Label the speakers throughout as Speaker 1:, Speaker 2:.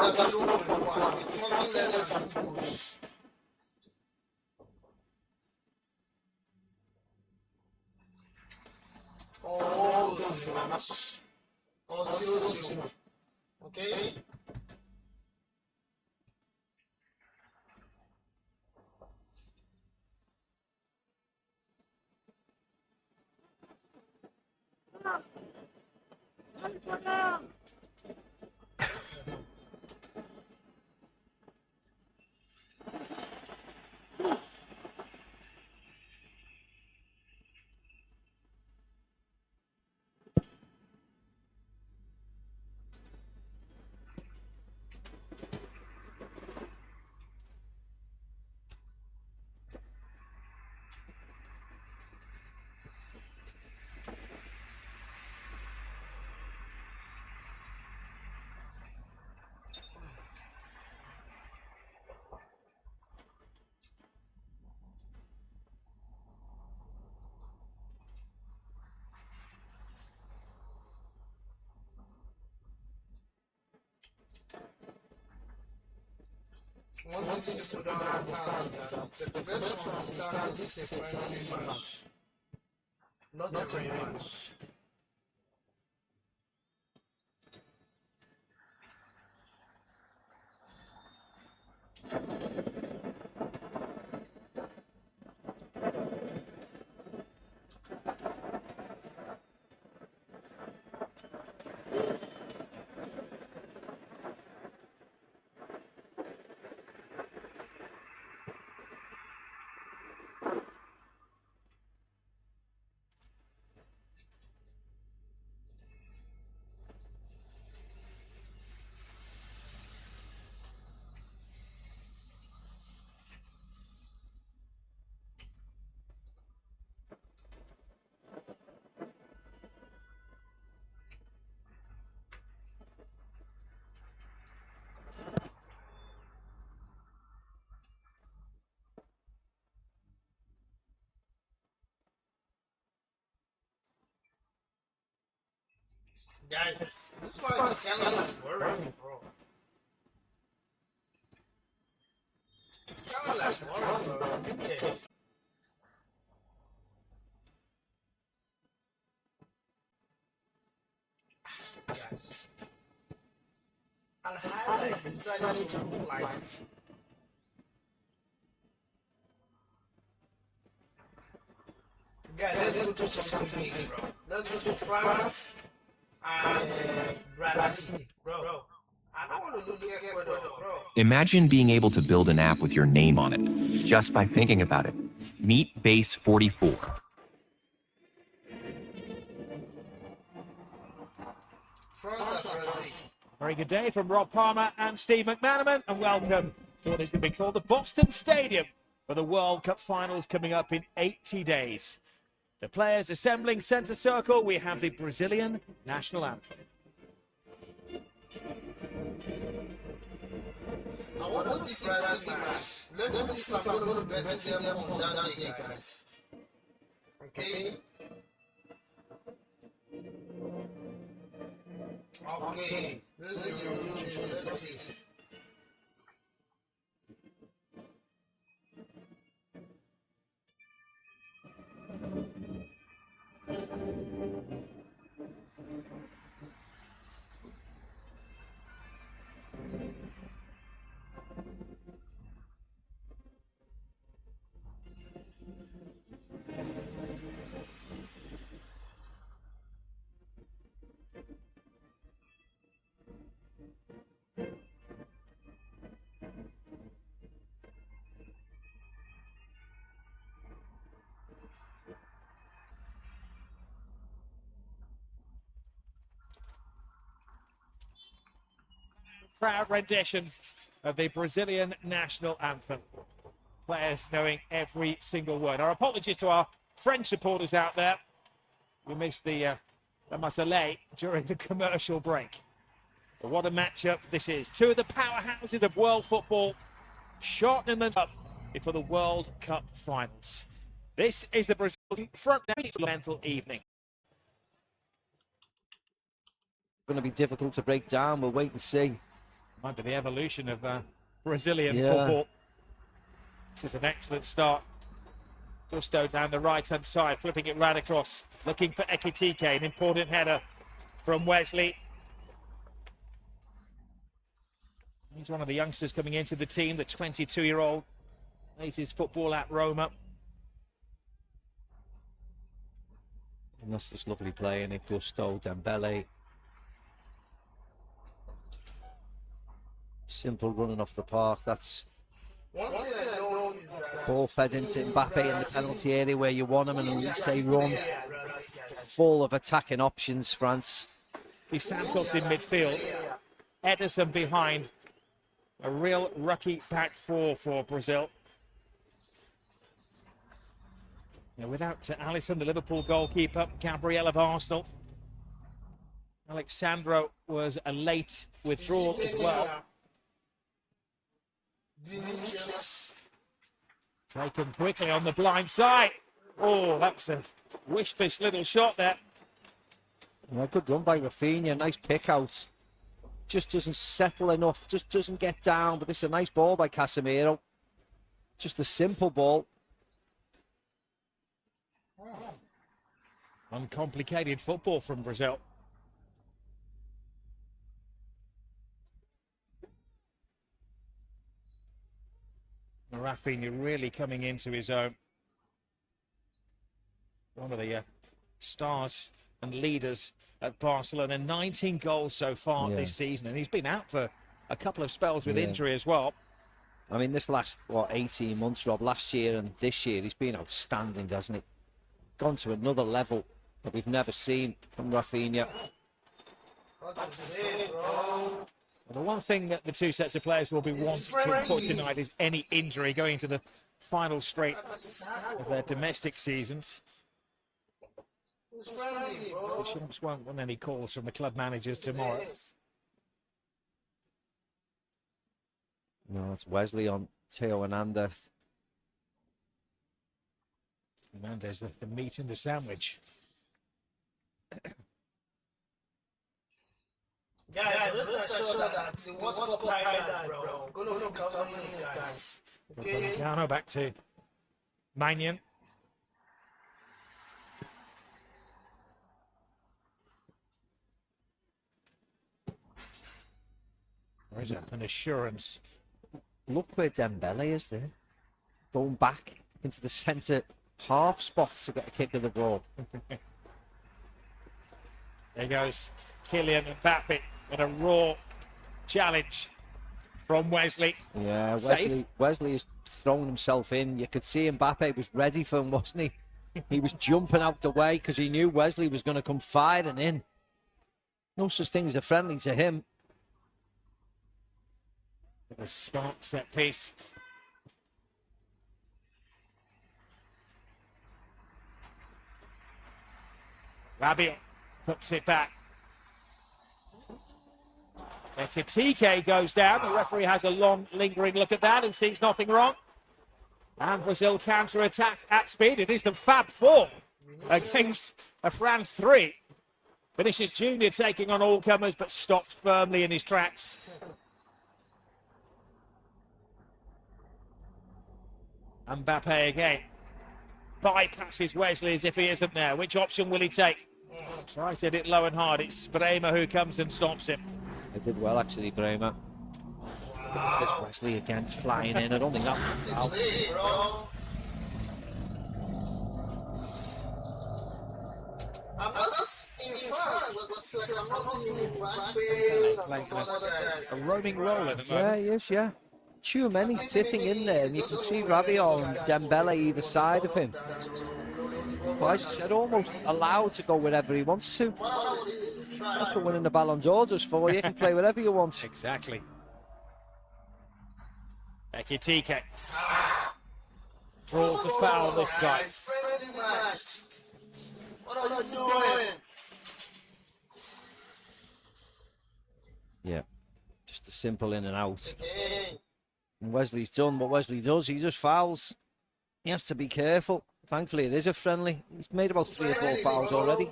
Speaker 1: That's 0.1. It's nothing less than 2 goals. All goals in the match. Or 0-0. Okay? One thing to don't understand is that the prevention of the stars is a friendly match, not a rematch. Guys, this one is kind of like worrying, bro. It's kind of like worrying, bro. Okay. Guys, I'll highlight decided to look like guys, let's go to something big, bro. Let's go to France and Brazil, bro. I don't want to look at Ecuador, bro.
Speaker 2: Imagine being able to build an app with your name on it, just by thinking about it. Meet Base 44.
Speaker 1: France and Brazil.
Speaker 3: Very good day from Rob Palmer and Steve McManaman, and welcome to what is going to be called the Boston Stadium for the World Cup finals coming up in 80 days. The players assembling centre circle, we have the Brazilian national anthem.
Speaker 1: I want to see Brazil match. Let me see if I'm going to bet them on that day, guys. Okay? Okay. This is the Euro. Let's see.
Speaker 3: Proud rendition of the Brazilian national anthem. Players knowing every single word. Our apologies to our French supporters out there. We missed the Marseillaise during the commercial break. But what a matchup this is. Two of the powerhouses of world football shortening them up before the World Cup finals. This is the Brazilian front mental evening.
Speaker 4: Going to be difficult to break down. We'll wait and see.
Speaker 3: Might be the evolution of Brazilian
Speaker 4: Yeah.
Speaker 3: football. This is an excellent start. Gusto down the right-hand side, flipping it right across, looking for Ekitike, an important header from Wesley. He's one of the youngsters coming into the team, the 22-year-old. Plays his football at Roma.
Speaker 4: And that's just lovely play, and it Gusto, Dembele. Simple running off the park. That's
Speaker 1: One thing I know is that
Speaker 4: ball fed into Mbappe in the penalty area where you want him, and at least they run full of attacking options, France.
Speaker 3: The Santos in midfield. Ederson behind. A real rookie back four for Brazil. Now, without Alisson, the Liverpool goalkeeper, Gabriel of Arsenal. Alexandro was a late withdrawal as well.
Speaker 1: Vinicius.
Speaker 3: Taken quickly on the blind side. Oh, that's a wish-pish little shot there.
Speaker 4: Yeah, good run by Rafinha, nice pick out. Just doesn't settle enough, just doesn't get down, but this is a nice ball by Casemiro. Just a simple ball.
Speaker 3: Uncomplicated football from Brazil. Rafinha really coming into his own. One of the stars and leaders at Barcelona. 19 goals so far this season, and he's been out for a couple of spells with injury as well.
Speaker 4: I mean, this last, 18 months, Rob, last year and this year, he's been outstanding, hasn't he? Gone to another level that we've never seen from Rafinha.
Speaker 3: Well, the one thing that the two sets of players will be wanting to put tonight is any injury going into the final straight of their domestic seasons. The Champs won't want any calls from the club managers tomorrow.
Speaker 4: No, it's Wesley on Theo Hernandez.
Speaker 3: Hernandez, the meat in the sandwich.
Speaker 1: Guys, let's show that the World Cup highlight, bro. Go look covering you guys. Okay?
Speaker 3: Upamecano back to Magnan. There is an assurance.
Speaker 4: Look where Dembele is there. Going back into the centre half spot to get a kick of the ball.
Speaker 3: There goes Kylian Mbappe in a raw challenge from Wesley.
Speaker 4: Yeah,
Speaker 3: Safe.
Speaker 4: Wesley has thrown himself in. You could see Mbappe was ready for him, wasn't he? He was jumping out the way because he knew Wesley was going to come firing in. No such thing as a friendly to him.
Speaker 3: A smart set piece. Rabiot puts it back. Ekitike goes down. The referee has a long, lingering look at that and sees nothing wrong. And Brazil counter-attack at speed. It is the Fab Four against a France 3. Vinicius Junior taking on all comers, but stopped firmly in his tracks. Mbappe again. Bypasses Wesley as if he isn't there. Which option will he take? Tries to hit it low and hard. It's Brema who comes and stops him.
Speaker 4: He did well, actually, Brema. There's Wesley again flying in. I don't think that was foul.
Speaker 1: I'm not in France. I'm not seeing Mbappe.
Speaker 3: A roaming role at the
Speaker 4: Yeah,
Speaker 3: moment.
Speaker 4: he is, yeah. Tchouameni sitting in there, and you can see Rabiot and Dembele either side of him. But as I said, almost allowed to go wherever he wants to. That's what winning the Ballon d'Or does for you. You can play wherever you want.
Speaker 3: Exactly. Ekitike draws the foul this time.
Speaker 1: Friendly match. What are you doing?
Speaker 4: Yeah, just a simple in and out. And Wesley's done what Wesley does. He just fouls. He has to be careful. Thankfully, it is a friendly. He's made about 3 or 4 fouls already.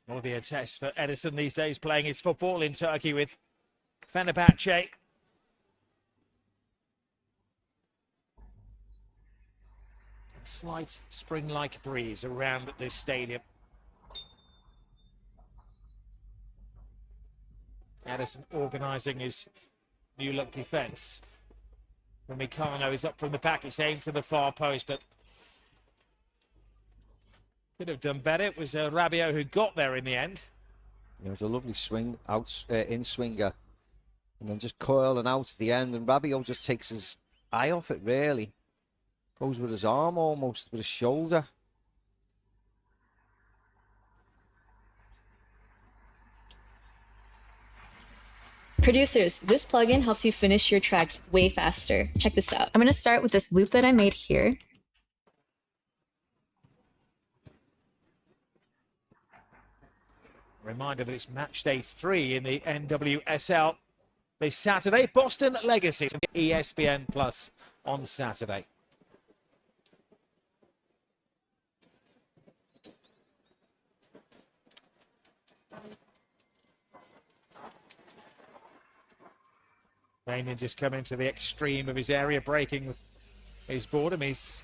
Speaker 3: Will be a test for Edison these days, playing his football in Turkey with Fenerbahce. A slight spring-like breeze around this stadium. Edison organising his new-look defence. Mikano is up from the back. It's aimed to the far post, but could have done better. It was Rabiot who got there in the end.
Speaker 4: It was a lovely swing out, in swinger, and then just curling out at the end. And Rabiot just takes his eye off it. Really goes with his arm, almost with his shoulder.
Speaker 5: Producers, this plugin helps you finish your tracks way faster. Check this out. I'm going to start with this loop that I made here.
Speaker 3: Reminder that it's match day 3 in the NWSL this Saturday. Boston Legacy, ESPN Plus on Saturday. Rainier just coming to the extreme of his area, breaking his boredom. He's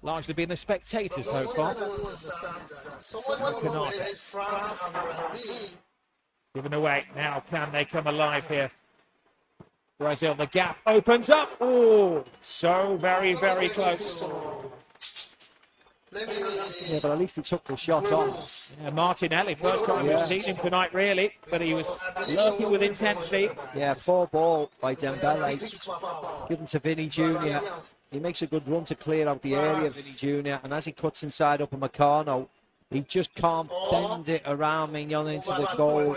Speaker 3: largely been the spectators so far. Given away. Now can they come alive here? Brazil, the gap opens up. Oh, so very, very close.
Speaker 4: Yeah, but at least he took the shot on.
Speaker 3: Yeah, Martinelli, first time we've seen him tonight, really, but he was lurking with intensity.
Speaker 4: Yeah, 4 ball by Dembele, given to Vinny Jr. He makes a good run to clear out the area, Vinny Jr. And as he cuts inside up a Meccano, he just can't bend it around Mignon into the goal.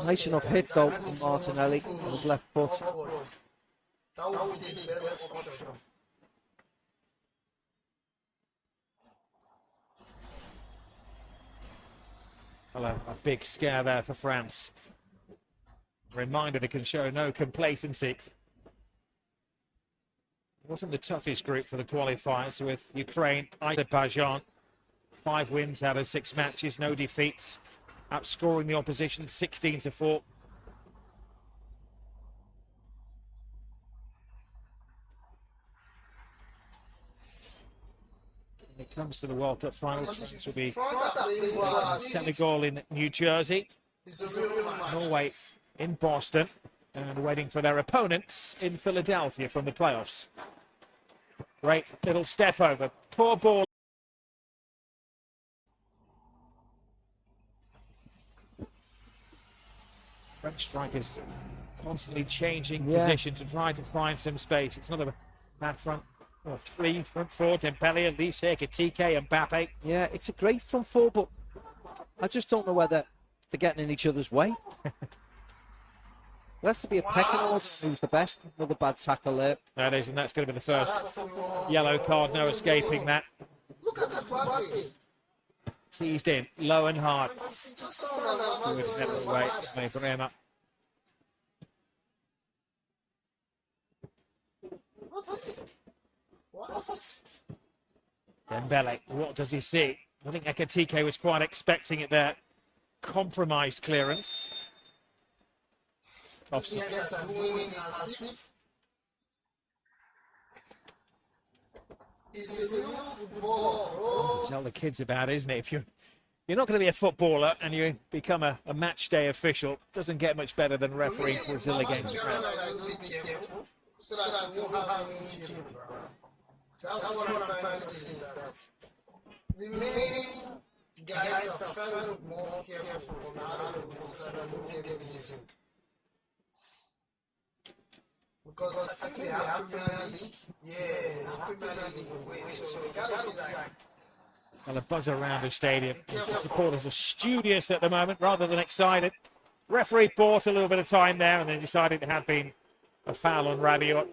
Speaker 4: Nice enough hit though from Martinelli on his left foot.
Speaker 3: Well, a big scare there for France. Reminder they can show no complacency. It wasn't the toughest group for the qualifiers, with Ukraine, Azerbaijan, 5 wins out of 6 matches, no defeats, outscoring the opposition 16-4. When it comes to the World Cup finals, France will be Senegal in New Jersey, Norway in Boston, and waiting for their opponents in Philadelphia from the playoffs. Great little step over. Poor ball. French strikers constantly changing position to try to find some space. It's not a bad front. Or 3 front 4, Dembele, Elise, Ekitike, and Mbappe.
Speaker 4: Yeah, it's a great front 4, but I just don't know whether they're getting in each other's way. There has to be a pecking order who's the best. Another bad tackle there.
Speaker 3: That is, and that's going to be the first yellow card. No escaping that. Teased in, low and hard. Dembele, what does he see? I think Ekitike was quite expecting it there. Compromised clearance. Tell the kids about, isn't it? If you're not going to be a footballer and you become a match day official, it doesn't get much better than refereeing Brazil against France.
Speaker 1: That's what I'm trying to say, that the main guys are kind of more careful on how to do so that they don't get decision. Because I think the African League, African League will win, so they gotta be like.
Speaker 3: Well, a buzz around the stadium. The supporters are studious at the moment rather than excited. Referee bought a little bit of time there and then decided it had been a foul on Rabiot.